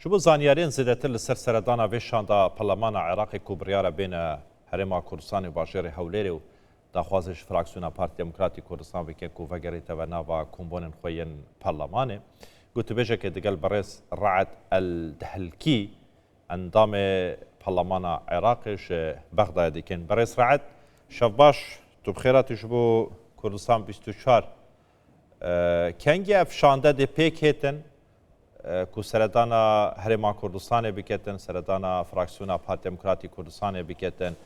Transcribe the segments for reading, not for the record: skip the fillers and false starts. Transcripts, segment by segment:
شبو زانیارین زیادتر لسر سردانا ویشاندا پارلمان عراقی کو بریاره بین هرما کردستان و باجر هولری و داخوازش فراکسیون پارتی دموکراتی کردستان وکی کو وگری تونا و کمبون خوین پارلمانه قلت بيجا كدقل برئيس رعد الدهلكي انضام برلمان عراقش بغداد كان برئيس رعد شفباش تو بخيرات شبو كردستان 24 كانجي افشانده دي بيك هيتن کو سردانا هرما کردستان بکتن سردانا فراکسیون پارتی دموکراتی کردستان بکتن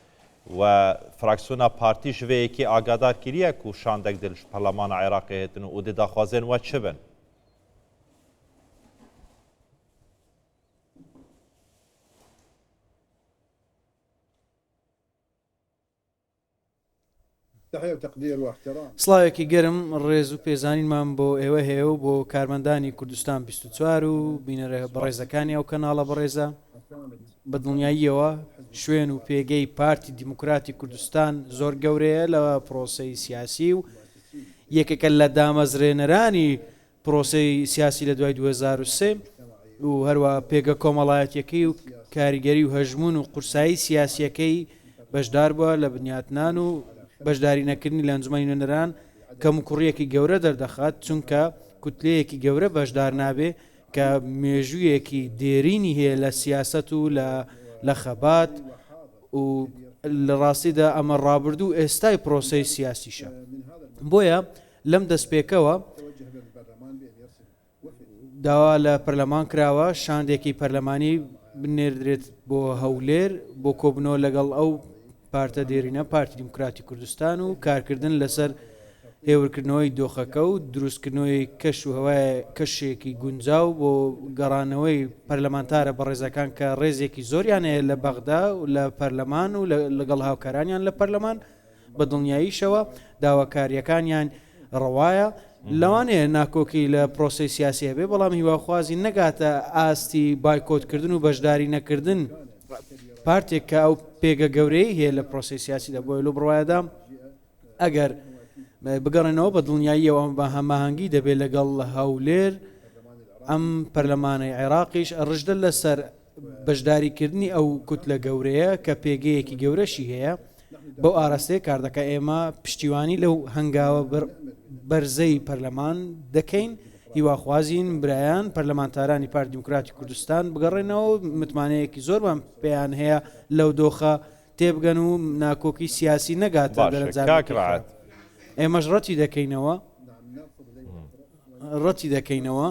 و فراکسیون پارتی جوی کی آگادار کریه کو شاندک دلش پارلمان عراقی هتن و دی داخوازن و چبن تحية وتقدير واحترام. سڵاوێکی گەرم ڕێز و پێزانینمان بۆ ئێوە هەیە و بۆ کارمەندانی کوردستان 24 و بینەرە بەڕێزەکانی ئەو کەناڵە بەڕێزە بەدڵنیاییەوە شوێن و پێگەی پارتی دیموکراتی کوردستان زۆر گەورەیە لە پرۆسەی سیاسی و یەکێکە لە دامەزرێنەرانی پرۆسەی سیاسی لە دوای 2003 و هەروە پێگە کۆمەڵایەتیەکەی و کاریگەری و هەژمون و قورسایی سیاسیەکەی بەشدار بووە لە بنیاتنان و بەشداری نەکردنی لە ئەنجومەنی نوێنەران کەم و کوڕیەکی گەورە دەردەخات چونکە کوتلەیەکی گەورە بەشدار نابێ کە مێژوویەکی دێرینی هەیە لە سیاست و لە خەبات و لە ڕاستیدا ئەمە ڕابردوو ئێستای پرۆسەی سیاسیشە بۆیە لەم دەستپێکەوە داوا لە پەرلەمان کراوە شاندێکی پەرلەمانی بنێردرێت بۆ هەولێر بۆ کۆبنەوە لەگەڵ ئەو پارتە دێرینە پارتی دیموکراتی کوردستان و کارکردن لەسەر هێورکردنەوەی دۆخەکە و دروستکردنەوەی کەش و هەوای کەشێکی گونجاو بۆ گەڕانەوەی پەرلەمانتارە بە ڕێزەکان کە ڕێزێکی زۆریان هەیە لە بەغدا و لە پەرلەمان و لەگەڵ هاوکارانیان لە پەرلەمان بە دڵنیاییشەوە داواکاریەکانیان ڕەوایە لەوانەیە ناکۆکی لە پرۆسەی سیاسی هەبێ بەڵام هیواخوازی نەگاتە ئاستی بایکۆتکردن و بەشداری نەکردن پارتێک کە ئەو پێگە گەورەی هەیە لە پرۆسەی سیاسیدا بۆی لە بڕواایەدا ئەگەر بگەڕێنەوە بە دڵنیاییەوە بە هەماهەنگی دەبێت لەگەڵ هەولێر ئەم پەرلەمانەی عێراقیش ڕژدە لەسەر بەشداریکردنی ئەو کوتلە گەورەیە کە پێگەیەکی گەورەشی هەیە بەو ئاراستەیە کاردەکە ئێمە پشتیوانی لەو هەنگاوە بەرزەی پەرلەمان دەکەین هیواخوازین برایان پەرلەمانتارانی پارتی دیموکراتی کوردستان بگەڕێنەوە متمانەیەکی زۆرمان پێیان هەیە لەو دۆخە تێبگەن و ناکۆکی سیاسی نەگاتە دەرەنجام ئێمەش ڕەتی دەکەینەوە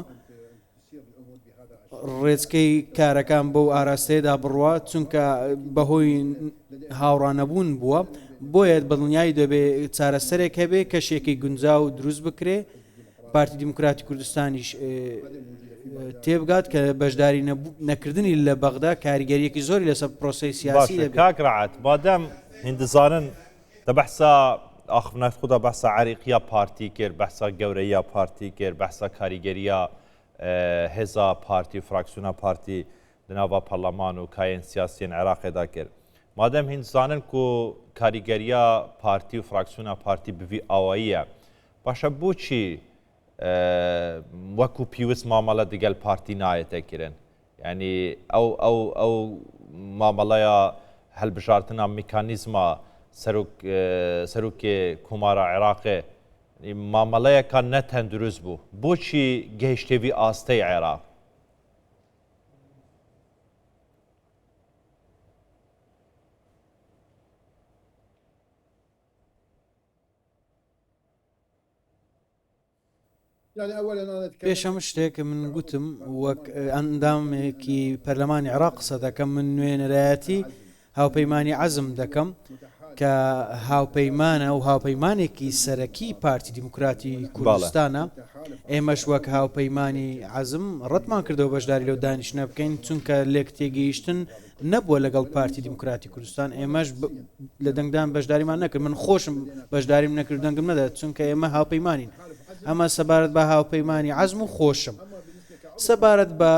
ڕێچکەی کارەکان بەو ئاراستەیەدا بڕوە چونکە بەهۆی هاوڕانەبوون بووە بۆیە بەدڵنیایی دەبێت چارەسەرێک هەبێ کەشێکی گونجاو و دروست بکرێ پارتی دیموکراتی کوردستانیش تێبگات کە بەشداری نەکردنی لە بەغدا کاریگەریەکی زۆری لەسەر پرۆسەی سیاسی دەبێت کاکڕعات بادەم هندزانن دەبەحسا ئاخنات خوددا بەسا عریقیا پارتی کرد بەسا گەورەیە پارتی کرد بەسا کاریگەریە هێزا پارتی و فراکسیۆنە پارتی لەناوە پەرلەمان و کایەن سیاسیین عێراقیدا کرد مادەم هندزانن کو کاریگەریە پارتی و فراکسیۆنە پارتی بڤی ئاواییە باشە بۆچی وەکو پیوست مامەڵە دەگەل پارتی نایەتەکردن یعنی ئەو مامەڵەیە هەلبژارتنا میکانیزما سەرۆکی کۆمارە عێراقێ مامەڵەیەکان نەتەن دروست بوو بۆچی گەیشتێوی ئاستەی عێراق پێشەم شتێک من گوتم وەک ئەندامێکی پەرلەمانی عێراق قسە دەکەم من نوێنەرایەتی هاوپەیمانی عەزم دەکەم کە هاوپەیمانە و هاوپەیمانێکی سەرەکی پارتی دیموکراتی کوردستانە ئێمەش وەک هاوپەیمانی عەزم ڕەتمان کردەوە بەشداری لەو دانیشتنە بکەین چونکە لێک تێگەیشتن نەبووە لەگەڵ پارتی دیموکراتی کوردستان ئێمەش لە دەنگدان بەشداریمان نەکرد من خۆشم بەشداریم نەکرد دەنگم نەدات چونکە ئێمە هاوپەیمانین ئەمە سەبارەت بە هاوپەیمانی عەزم و خۆشم سەبارەت بە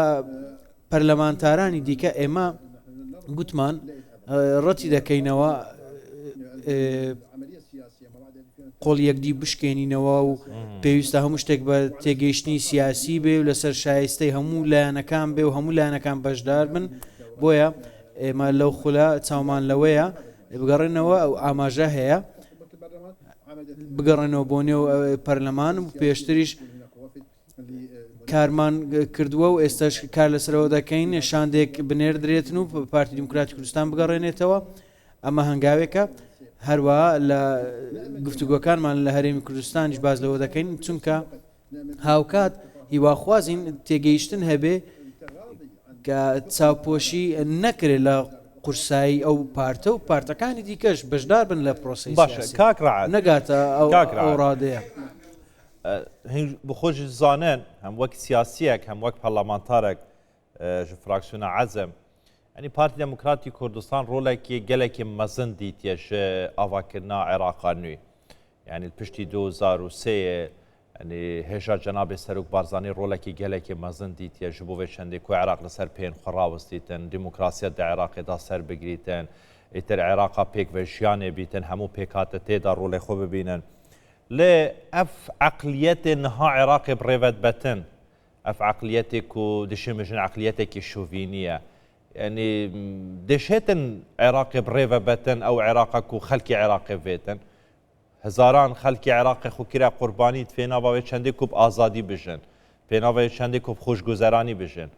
پەرلەمانتارانی دیکە ئێمە گوتمان ڕەتی دەکەینەوە قۆڵ یەکدی بشکێنینەوە و پێویستە هەموو شتێک بە تێگەیشتنی سیاسی بێ و لەسەر شایستەی هەموو لایەنەکان بێ و هەموو لایەنەکان بەشدار بن. بۆیە ئێمە لەو خولە چاومان لەوەیە بگەڕێنەوە ئەو ئاماژە هەیە بگەڕێنەوە بۆ نێو پەرلەمان و پێشتریش کارمان کردووە و ئێستاش کار لەسەرەوە دەکەین شاندێک بنێردرێتن و پارتی دیموکراتی کوردستان بگەڕێنێتەوە. ئەمە هەنگاوێکە هەروەها لە گفتوگۆکانمان لە هەرێمی کوردستانیش باز لەوە دەکەین چونکە هاوکات هیواخوازین تێگەیشتن هەبێ کە چاوپۆشی نەکرێت لە قورسایی ئەو پارتە و پارتەکانی دیکەش بەشدار بن لە پرۆسی باشە کاکڕعات نەگاتە ئەو ڕادەیە. بخۆش زانن هەم وەک سیاسیەک هەم وەک پەرلەمانتارێک ji fraksiyona Ezem yani Parti Demokratî Kurdistan rolekî gelekî mezin dîtiye ji avakirina Iraqê nû yani piştî 2003 yani hêja Cenabê Serok Barzanî rolekî gelekî mezin dîtiye ji bo vê çendê ku Iraq li ser pên xwe rawistîtin demokrasiya di Iraqê da ser bigirîtin îtir Iraqa pêk ve jiyanê bîtin hemû pêk hate têda rolê xwe bibînin lê ev eqliyetê niha Iraqê bi rêvet betin ev eqliyetê ku dişin bijin eqliyetekî şovînî ye yani dişêtin Iraqê bi rêve betin ew Iraqa ku xelkê Iraqê vêtin hezaran xelkê Iraqê xwe kire qurbanî pênava wê çendê ku bi azadî bijin pênava wê çendê ku bi xweşguzeranî bijin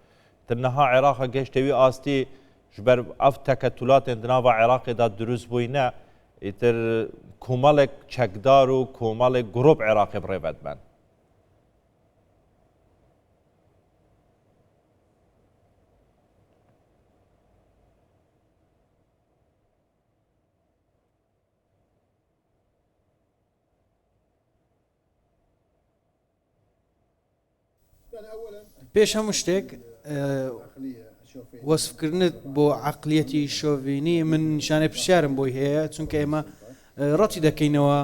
ti niha Iraqa geştê wî astî ji ber ev teketulatên di nava Iraqê da durust bûyne îtir komalek çekdar û komalek grop Iraqê bi rêvet ben. پێش هەموو شتێک وەسفکردنت بۆ عقلیەتی شۆڤینی من نیشانەی پرسیارم بۆی هەیە چونکە ئێمە ڕەتی دەکەینەوە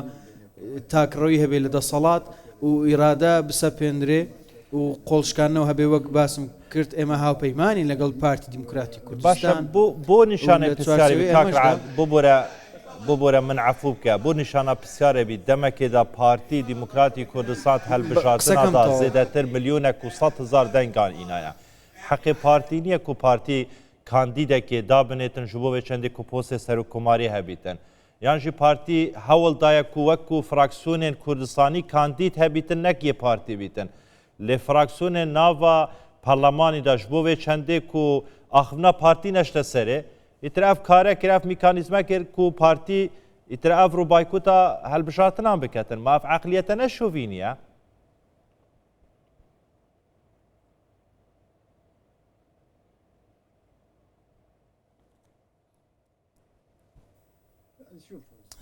تاکڕەوی هەبێ لە دەسەڵات و ئیرادە بسەپێندرێ و قۆڵشکانەوە هەبێ وەک باسم کرد ئێمە هاوپەیمانی لەگەڵ پارتی دیموکراتی کوردستان بۆ نیشانەی پرسیاری بۆ بۆرە من عفو بکە بۆ نیشانە پرسیارێبی دەمەکێدا پارتی دیموکراتی کوردستان هەلبژاتنەدا زێدەتر ملیۆنێک و 100,000 دەنگان ئینایە حەقی پارتی نییە و پارتی کاندیدێکی دابنێتن ji bo vê çendê ku postê serokkomarî hebîtin yan jî partî hewldaya ku wek ku fraksiyonên Kurdistanî kandîd hebîtin nekiye partî bîtin lê fraksiyonên nava parlamenî da ji bo vê çendê ku axivna partî neşte serê îtir ev karek ev mîkanîzmek ku partî îtir ev ro baykûta helbijatinan biketin ma ev eqliyete neşovîniye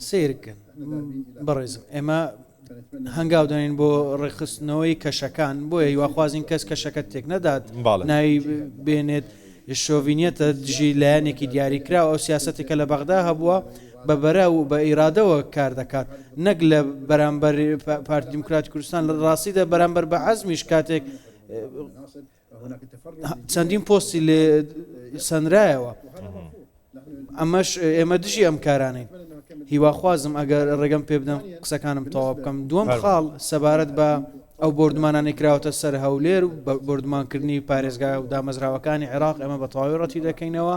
سیرکن بەڕێزم ئێمە هەنگاو دەنین بۆ ڕێخستنەوەی کەشەکان بۆیە هیواخوازین کەس کەشەکە تێک نەدات ناوی بێنێت شۆڤینیەتە دژی لایەنێکی دیاریکرا ئەو سیاسەتێکە لە بەغدا هەبووە بە بەرە و بە ئیرادەوە کار دەکات نەک لە بەرامبەر پارتی دیموکراتی کوردستان لە ڕاستیدا بەرامبەر بە عەزمیش کاتێک چەندین پۆستی لێ سەنرایەوە ئەمەش ئێمە دژی ئەم کارانین هیواخوازم ئەگەر ڕێگەم پێ بدەم قسەکانم تەواو بکەم دووەم خاڵ سەبارەت بە ئەو بردمانانی کراوەتە سەر هەولێر و بردمانکردنی پارێزگای و دامەزراوەکانی عێراق ئەمە بە تەواوی ڕەتی دەکەینەوە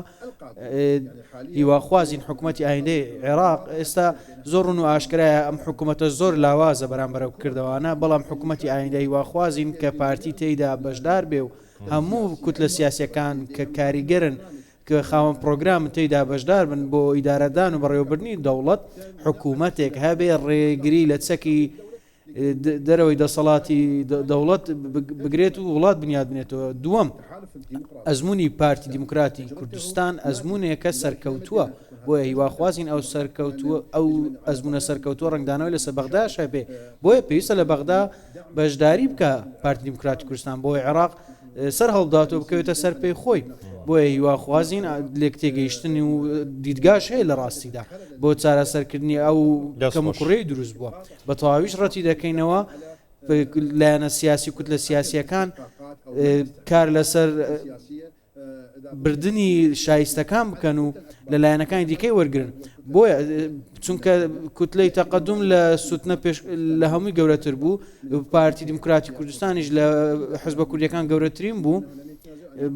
هیواخوازین حکوومەتی ئایندەی عێراق ئێستا زۆر ڕوون و ئاشکرایە ئەم حکوومەتە زۆر لاوازە بەرامبەر ئەو کردەوەانە بەڵام حکوومەتی ئایندەی هیواخوازین کە پارتی تێیدا بەشدار بێ و هەموو کوتلە سیاسیەکان کە کاریگەرن کە خاوەن پرۆگرام تێیدا بەشدار بن بۆ ئیدارەدان و بەڕێوەبردنی دەوڵەت حکوومەتێک هەبێ ڕێگری لە چەکی دەرەوەی دەسەڵاتی دەوڵەت بگرێت و وڵات بنیاد بنێتەوە دووەم ئەزمموی پارتی دیموکراتی کوردستان ئەزممونێکە سەرکەوتووە بۆیە هیواخوازین ئەو سەرکەوتووە ئەو ئەزمونە سەرکەوتووە ڕنگدانەوەی لەسەر بەغداش هەبێ بۆیە پێویستە لە بەغدا بەشداری بکە پارتی دیموکراتی کوردستان بۆی عێراق سەر هەڵداتەوە بکەوێتە سەر پێی خۆی بۆیە هیواخوازین لێک تێگەیشتنی و دیدگاش هەیە لە ڕاستیدا بۆ چارەسەرکردنی ئەو کەم و کوڕەی دروست بووە بە تەواویش ڕەتی دەکەینەوە لایەنە سیاسی کوتلە سیاسیەکان کار لەسەر بردننی شایستەکان بکەن و لەلایەنەکانی دیکەی وەرگن بۆیە چونکە کوتلەی تەقەدم لە سوتنە پێش لە هەمووی گەورەتر بوو پارتی دیموکراتی کوردستانیش لە حزبە کوردیەکان گەورەترین بوو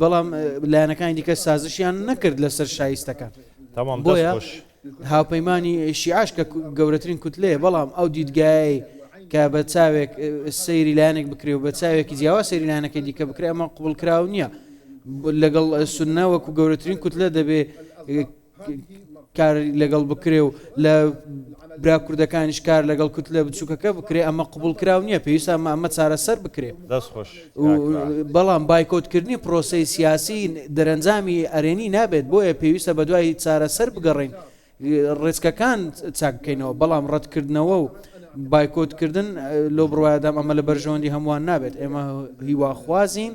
بەڵام لایەنەکانی دیکە سازشیان نەکرد لەسەر شایستەکان بۆیە هاوپەیمانی شیعاش کە گەورەترین کوتلەیە بەڵام ئەو دیدگای کە بە چاوێک سەیری لایەنێک بکرێ و بە چاوێکی جیاوا سەیری لایەنەکەی دیکە بکرێ ئەمە قوبڵکراو نییە لەگەڵ سونە وەکو گەورەترین کوتلە دەبێ کار لەگەڵ بکرێ و لە برا کوردەکانیش کار لەگەڵ کوتلە بچووکەکە بکرێ ئەمە قوبڵکراو نییە پێویستە ئەمە چارەسەر بکرێ بەڵام بایکۆتکردنی پرۆسەی سیاسی دەرەنجامی ئەرێنی نابێت بۆیە پێویستە بە دوای چارەسەر بگەڕین ڕێچکەکان چاک بکەینەوە بەڵام ڕەتکردنەوە و بایکۆتکردن لۆ بڕوایدام ئەمە لە بەرژەوەندی هەمووان نابێت ئێمە هیواخوازین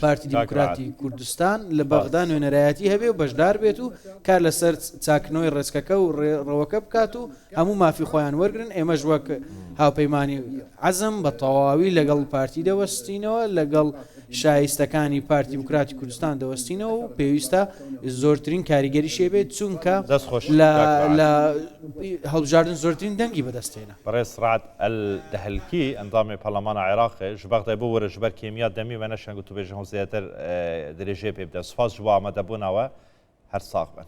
پارتی دیموکراتی کوردستان لە بەغدا نوێنەرایەتی هەبێ و بەشدار بێت و کار لەسەر چاکنەوەی ڕێچکەکە و ڕێوەکە بکات و هەموو مافی خۆیان وەرگن ئێمەش وەک هاوپەیمانی عەزم بە تەواوی لەگەڵ پارتی دەوەستینەوە لەگەڵ شایستەکانی پارتی دیموکراتی کوردستان دەوەستینەوە و پێویستە زۆرترین کاریگەری شێبێت چونکە لە هەڵبژاردن زۆرترین دەنگی بەدەستێنە بەڕێز سرعت الدەهلکی ئەندامی پەرلەمانە عێراقی ji بەغدای بۆ وەرە ji ber کێمیا دەمی وە نەشەنگ و تو بێژە هەم زیاتر درێژێ پێ بدەن سوپاس ji بۆ ئامادەبوونەوە هەر ساغ بن